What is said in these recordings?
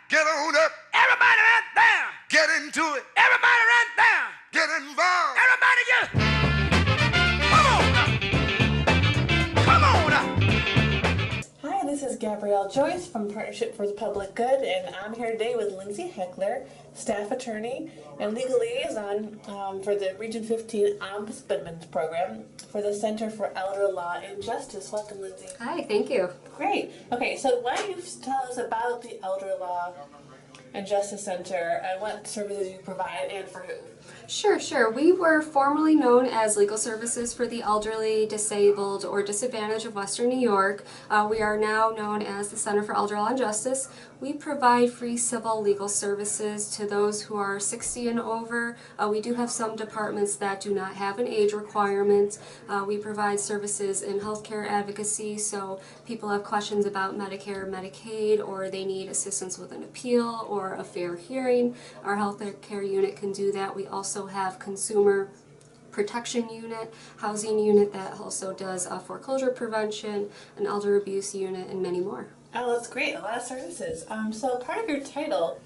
Get on up. Everybody right there. Get into it. Everybody right there. Get involved. Everybody just come on now. Come on now. Hi, this is Gabrielle Joyce from Partnership for the Public Good, and I'm here today with Lindsay Heckler, staff attorney and legal liaison for the Region 15 Ombudsman Program for the Center for Elder Law and Justice. Welcome, Lindsay. Hi, thank you. Great. Okay, so why don't you tell us about the Elder Law and Justice Center and what services you provide and for who? Sure. We were formerly known as Legal Services for the Elderly, Disabled, or Disadvantaged of Western New York. We are now known as the Center for Elder Law and Justice. We provide free civil legal services to those who are 60 and over. We do have some departments that do not have an age requirement. We provide services in healthcare advocacy, so people have questions about Medicare, Medicaid, or they need assistance with an appeal or a fair hearing. Our healthcare unit can do that. We also have consumer protection unit, housing unit that also does foreclosure prevention, an elder abuse unit, and many more. Oh, that's great. A lot of services. So part of your title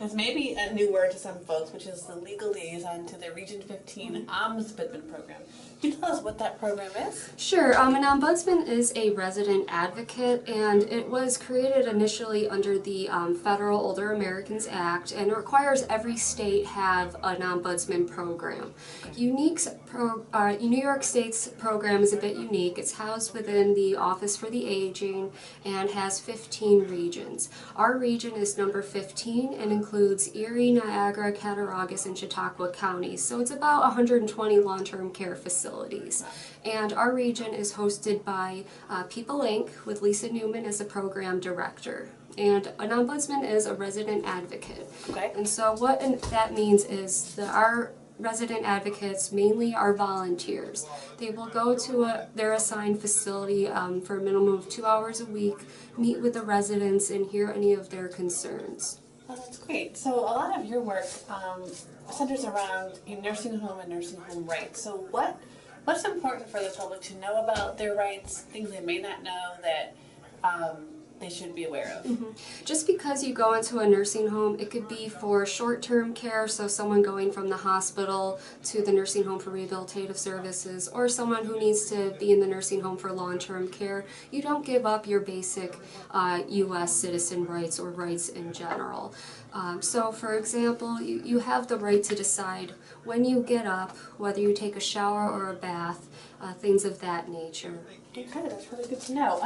is maybe a new word to some folks, which is the legal liaison to the Region 15 Ombudsman Program. Can you tell us what that program is? Sure. An ombudsman is a resident advocate, and it was created initially under the Federal Older Americans Act, and it requires every state have an ombudsman program. New York State's program is a bit unique. It's housed within the Office for the Aging and has 15 regions. Our region is number 15 and includes Erie, Niagara, Cattaraugus, and Chautauqua counties. So it's about 120 long-term care facilities. And our region is hosted by People Inc. with Lisa Newman as the program director. And an ombudsman is a resident advocate. Okay. And so what that means is that our resident advocates mainly are volunteers. They will go to their assigned facility for a minimum of 2 hours a week, meet with the residents, and hear any of their concerns. Oh, that's great. So a lot of your work centers around nursing home and nursing home rights. So what's important for the public to know about their rights, things they may not know that they should be aware of? Just because you go into a nursing home, it could be for short-term care, so someone going from the hospital to the nursing home for rehabilitative services, or someone who needs to be in the nursing home for long-term care. You don't give up your basic U.S. citizen rights or rights in general. So for example, you have the right to decide when you get up, whether you take a shower or a bath, things of that nature. Okay, that's really good to know.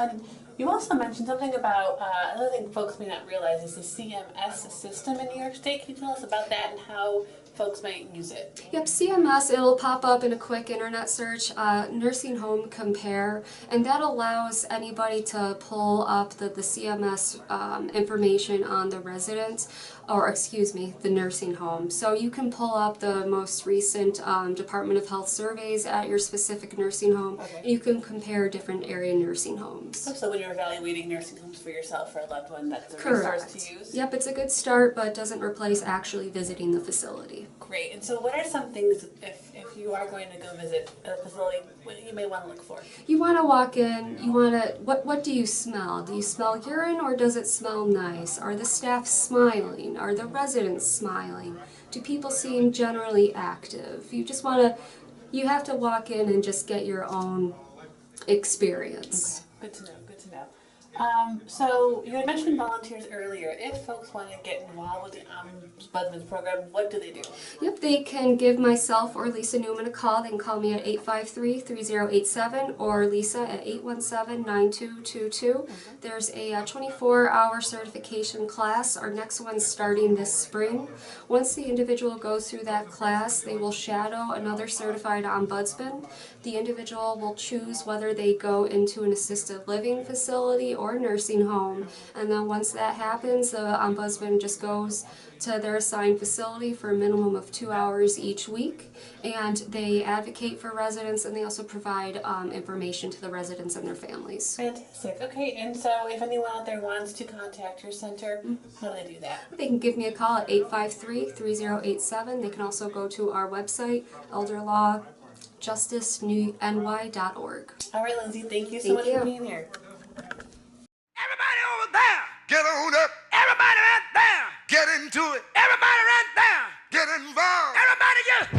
You also mentioned something about, another thing folks may not realize is the CMS system in New York State. Can you tell us about that and how folks might use it? Yep, CMS, it'll pop up in a quick internet search, Nursing Home Compare, and that allows anybody to pull up the CMS information on the residents, or excuse me, the nursing home. So you can pull up the most recent Department of Health surveys at your specific nursing home, and you can compare different area nursing homes. So when you're evaluating nursing homes for yourself or a loved one, that's a Correct. resource to use? Yep, it's a good start, but doesn't replace actually visiting the facility. Great. And so what are some things, if you are going to go visit a facility, what you may want to look for? You want to walk in, what do you smell? Do you smell urine or does it smell nice? Are the staff smiling? Are the residents smiling? Do people seem generally active? You have to walk in and just get your own experience. Okay. Good to know. So you had mentioned volunteers earlier. If folks want to get involved with the Ombudsman Program, what do they do? Yep, they can give myself or Lisa Newman a call. They can call me at 853-3087 or Lisa at 817-9222. There's a 24-hour certification class. Our next one's starting this spring. Once the individual goes through that class, they will shadow another certified ombudsman. The individual will choose whether they go into an assisted living facility or nursing home, and then once that happens, the ombudsman just goes to their assigned facility for a minimum of 2 hours each week, and they advocate for residents, and they also provide information to the residents and their families. Fantastic. Okay, and so if anyone out there wants to contact your center, how do they do that? They can give me a call at 853-3087. They can also go to our website, elderlawjusticeny.org. All right, Lindsay, thank you so much for being here. Everybody over there. Get on up. Everybody right there. into it. Everybody right there. Get involved. Everybody just